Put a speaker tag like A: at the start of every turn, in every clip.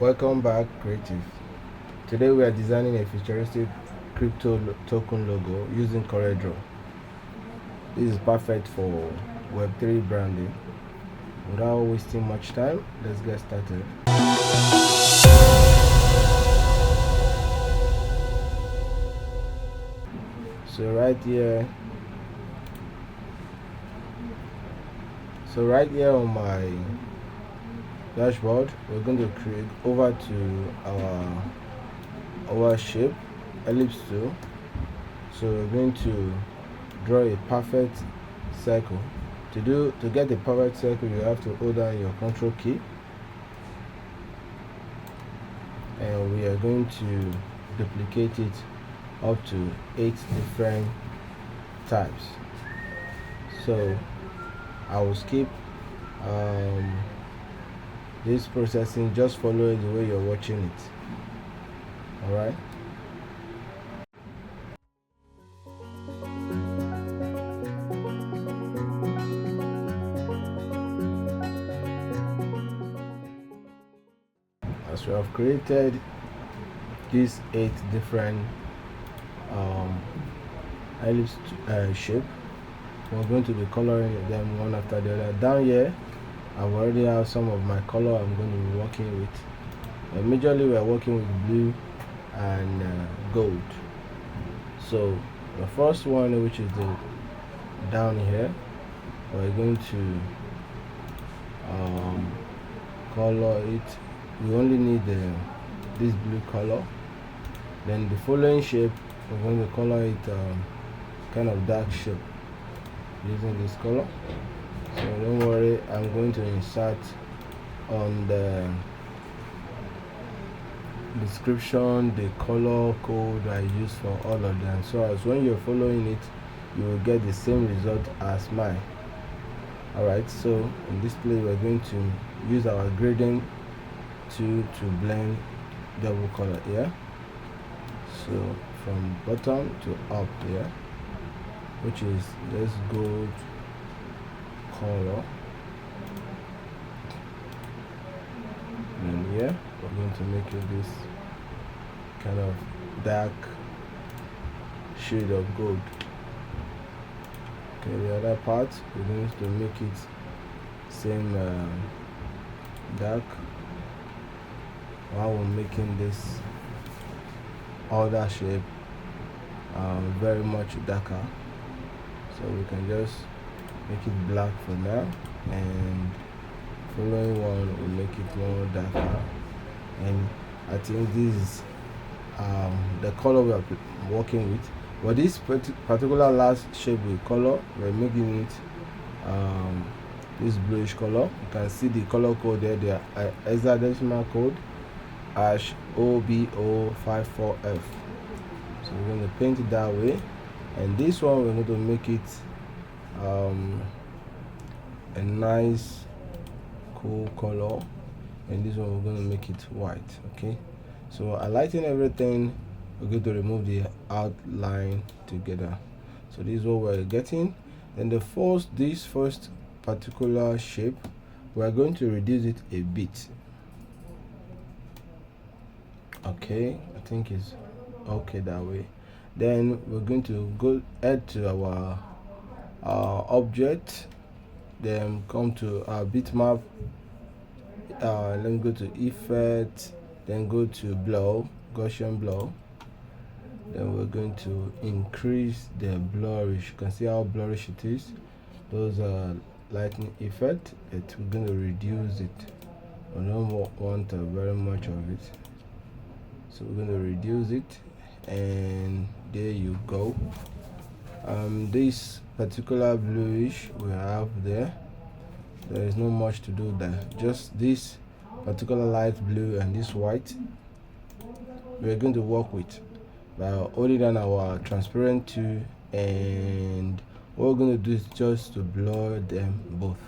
A: Welcome back, Creative. Today we are designing a futuristic crypto token logo using CorelDRAW. This is perfect for Web3 branding. Without wasting much time, let's get started. So right here on my dashboard, we're going to create over to our shape ellipse tool. So we're going to draw a perfect circle. To get the perfect circle, you have to hold down your control key, and we are going to duplicate it up to 8 different types. So I will skip this processing, just follow it the way you're watching it. Alright. As we have created these 8 different ellipse shape, we're going to be coloring them one after the other. Down here I've already have some of my color I'm going to be working with. Majorly we are working with blue and gold. So the first one, which is the down here, we're going to color it. We only need this blue color. Then the following shape, we're going to color it kind of dark shape using this color. So don't worry, I'm going to insert on the description the color code I use for all of them, so as when you're following it, you will get the same result as mine. Alright, so in this place we're going to use our gradient tool to blend double color here. So from bottom to up here, which is this gold color, and here we're going to make it this kind of dark shade of gold. Okay, the other part we're going to make it same dark, while we're making this other shape very much darker. So we can just make it black for now, and following one will make it more darker. And I think this is the color we are working with. But this particular last shape with color, we're making it this bluish color. You can see the color code there, the hexadecimal code #OBO54F. So we're going to paint it that way, and this one we're going to make it a nice cool color, and this one we're going to make it white. Okay, so highlighting everything, we're going to remove the outline together. So this is what we're getting. Then this first particular shape, we're going to reduce it a bit. Okay, I think it's okay that way. Then we're going to go add to our object, then come to our bitmap. Let me go to effect, then go to blur, Gaussian blur. Then we're going to increase the blurrish. You can see how blurrish it is. Those are lightning effect. We're going to reduce it. We don't want very much of it, so we're going to reduce it, and there you go. This particular bluish we have there is not much to do there, just this particular light blue and this white we're going to work with by holding down our transparent tool, and what we're going to do is just to blur them both,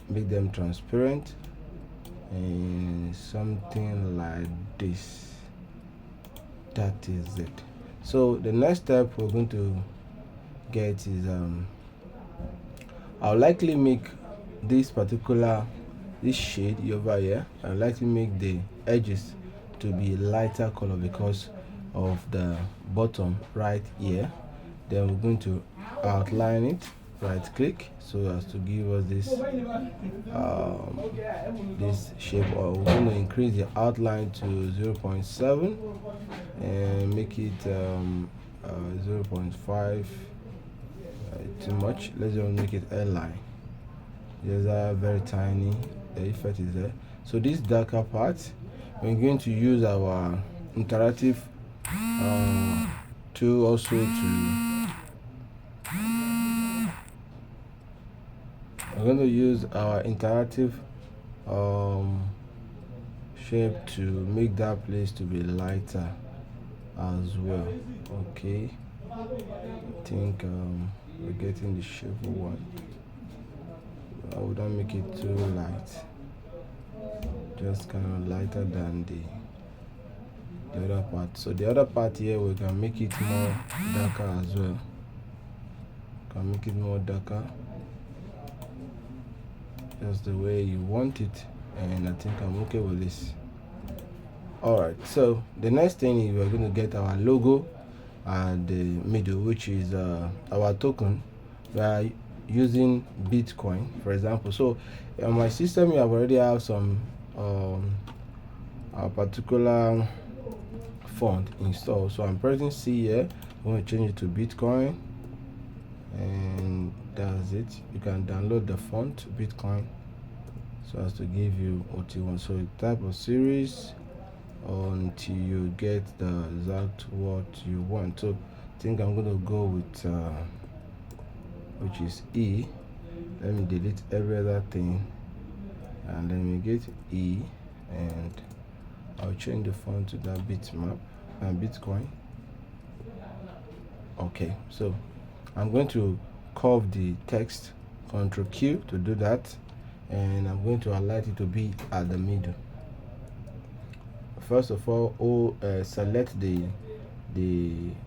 A: make them transparent, and something like this. That is it. So the next step we're going to get is I'll likely make this particular this shade over here. I like to make the edges to be lighter color because of the bottom right here. Then we're going to outline it, right click, so as to give us this shape. Or we're going to increase the outline to 0.7 and make it 0.5. Too much. Let's just make it airline. These are very tiny. The effect is there. So this darker part, we're going to use our interactive tool also to. We're going to use our interactive shape to make that place to be lighter as well. Okay, I think we're getting the shape we want. I wouldn't make it too light, just kind of lighter than the other part. So the other part here, we can make it more darker as well. Can make it more darker, just the way you want it, and I think I'm okay with this. Alright, so the next thing is we're going to get our logo at the middle, which is our token. We are using Bitcoin, for example. So on my system, you already have some a particular font installed. So I'm pressing C here. I'm going to change it to Bitcoin, and that's it. You can download the font Bitcoin so as to give you what you want. So type of series until you get the exact what you want. So I think I'm going to go with which is E. Let me delete every other thing and let me get E, and I'll change the font to that bitmap and Bitcoin. Okay, so I'm going to curve the text, Ctrl Q to do that, and I'm going to highlight it to be at the middle. First of all, select the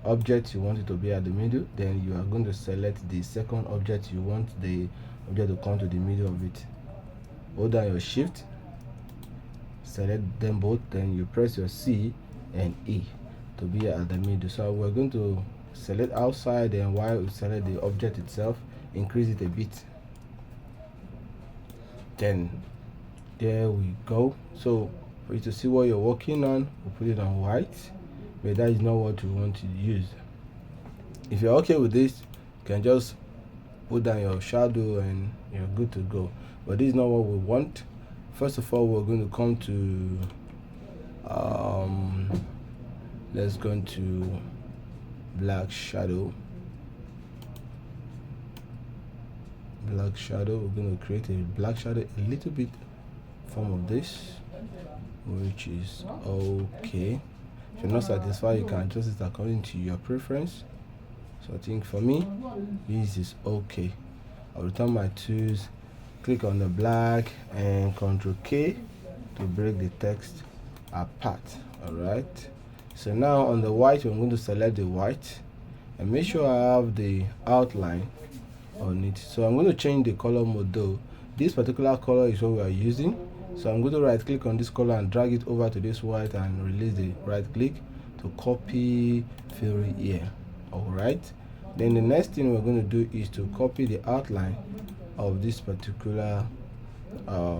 A: object you want it to be at the middle. Then you are going to select the second object you want the object to come to the middle of it. Hold down your shift, select them both, then you press your C and E to be at the middle. So we're going to select outside, and while we select the object itself, increase it a bit. Then there we go. So for you to see what you're working on, we'll put it on white, but that is not what we want to use. If you're okay with this, you can just put down your shadow and you're good to go. But this is not what we want. First of all, we're going to come to let's go into black shadow. We're going to create a black shadow, a little bit form of this, which is okay. If you're not satisfied, you can adjust it according to your preference. So I think for me, this is okay. I'll return my tools, click on the black and Ctrl K to break the text apart. Alright, so now on the white, I'm going to select the white and make sure I have the outline on it. So I'm going to change the color mode though. This particular color is what we are using. So I'm going to right click on this color and drag it over to this white and release the right click to copy fill here. Alright, then the next thing we're going to do is to copy the outline of this particular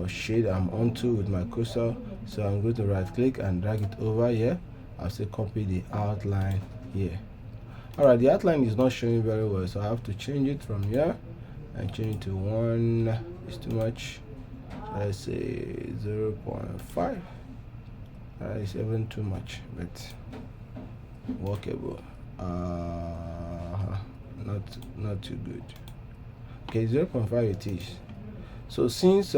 A: shade I'm onto with my cursor. So I'm going to right click and drag it over here. I'll say copy the outline here. Alright, the outline is not showing very well, so I have to change it from here and change it to 1. It's too much. Let's say 0.5. It's even too much, but workable. Not too good. Okay, 0.5 it is. So since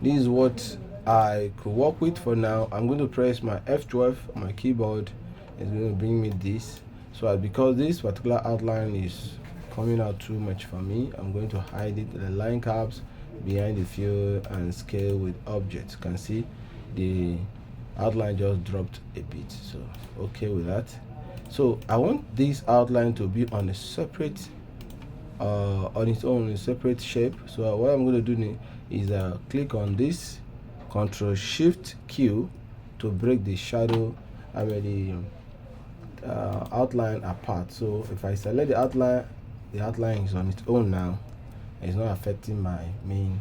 A: this is what I could work with for now, I'm going to press my F12 on my keyboard. It's going to bring me this. So because this particular outline is coming out too much for me, I'm going to hide it. The line caps behind the fill and scale with objects. You can see the outline just dropped a bit, so okay with that. So I want this outline to be on a separate on its own, a separate shape. So what I'm going to do is click on this Control Shift Q to break the shadow, the outline apart. So if I select the outline is on its own now. It's not affecting my main.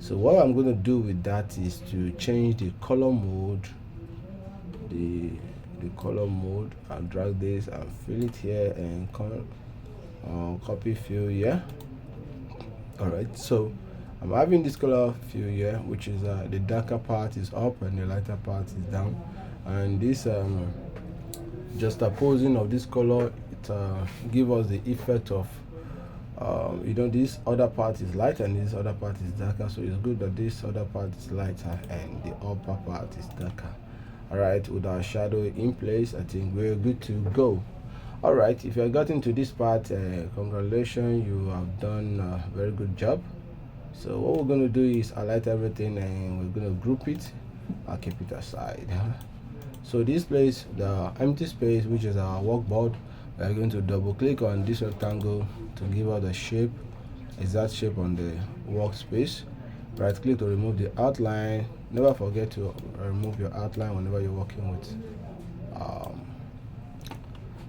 A: So what I'm going to do with that is to change the color mode. The color mode. I'll drag this and fill it here and copy fill here. Alright, so I'm having this color fill here, which is the darker part is up and the lighter part is down, and this juxtaposing of this color, it give us the effect of this other part is light and this other part is darker. So it's good that this other part is lighter and the upper part is darker. Alright, with our shadow in place, I think we're good to go. Alright, if you have gotten to this part, congratulations, you have done a very good job. So what we're going to do is highlight everything and we're going to group it. I'll keep it aside. So this place, the empty space, which is our workboard, we're going to double click on this rectangle to give out the shape, exact shape on the workspace. Right click to remove the outline. Never forget to remove your outline whenever you're working with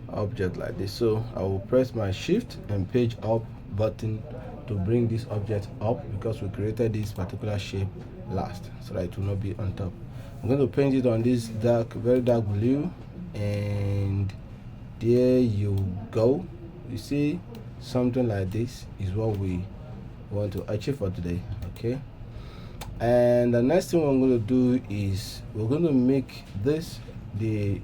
A: object like this. So I will press my Shift and Page Up button to bring this object up, because we created this particular shape last, so that it will not be on top. I'm going to paint it on this very dark blue, and there you go. You see, something like this is what we want to achieve for today. Okay, and the next thing we're going to do is we're going to make this the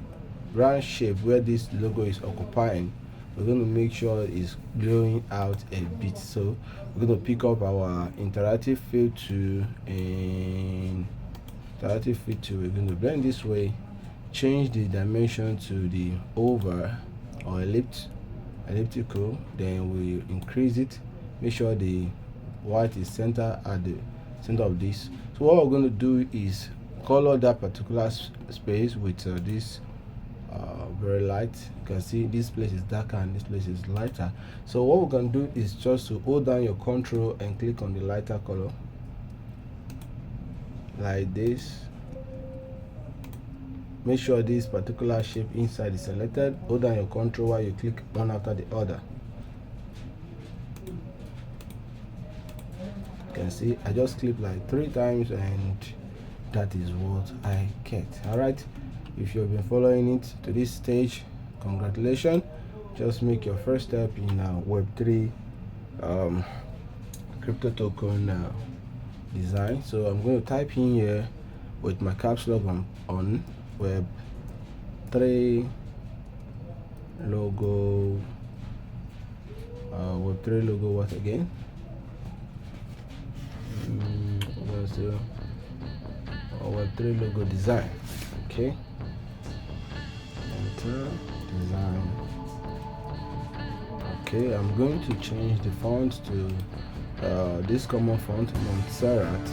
A: round shape where this logo is occupying. We're going to make sure it's glowing out a bit. So we're going to pick up our interactive fill tool, and we're going to blend this way, change the dimension to the oval or elliptical, then we increase it, make sure the white is center at the center of this. So what we're going to do is color that particular space with this very light. You can see this place is darker and this place is lighter. So what we're going to do is just to hold down your control and click on the lighter color like this. Make sure this particular shape inside is selected. Hold down your control while you click one after the other. You can see I just click like 3 times, and that is what I get. Alright, if you've been following it to this stage, congratulations. Just make your first step in Web3 crypto token design. So I'm going to type in here with my caps lock on Web3 logo. Web3 logo what again? Web3 logo design. Okay, enter design. Okay, I'm going to change the font to this common font, Montserrat.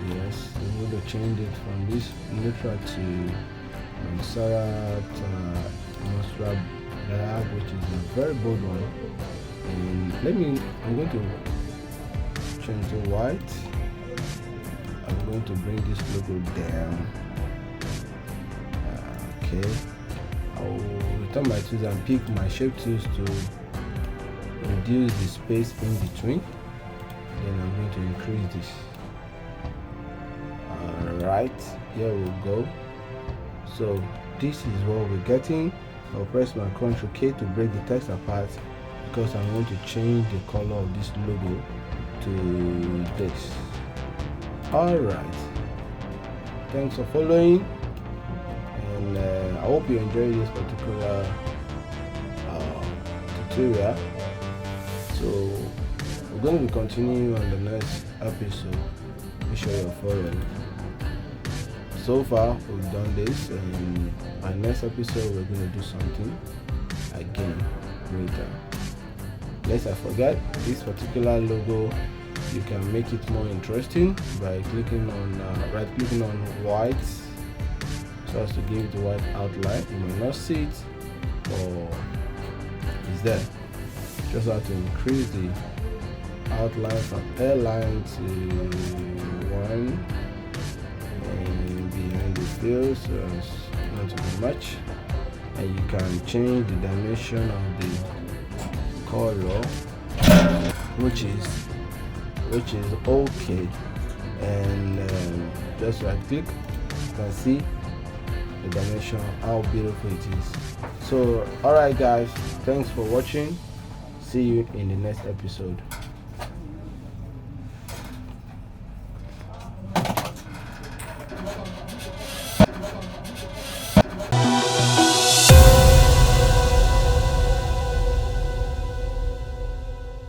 A: Yes, I'm going to change it from this neutral to Montserrat, which is a very bold one. And I'm going to change to white. I'm going to bring this logo down. Okay, I will return my tools and pick my shape tools to reduce the space in between. Then I'm going to increase this. Alright, here we go. So this is what we're getting. I'll press my Ctrl K to break the text apart, because I'm going to change the color of this logo to this. Alright, thanks for following, and I hope you enjoyed this particular tutorial. So we're going to be continuing on the next episode. Make sure you're following. So far we've done this, and our next episode we're going to do something again later. Lest I forget, this particular logo, you can make it more interesting by clicking on right-clicking on white, so as to give it a white outline. You may not see it, or it's there. Just have to increase the outline from airline to one, and behind the field, so it's not too much. And you can change the dimension of the color, which is okay. And just right click, you can see the dimension, how beautiful it is. So alright guys, thanks for watching. See you in the next episode.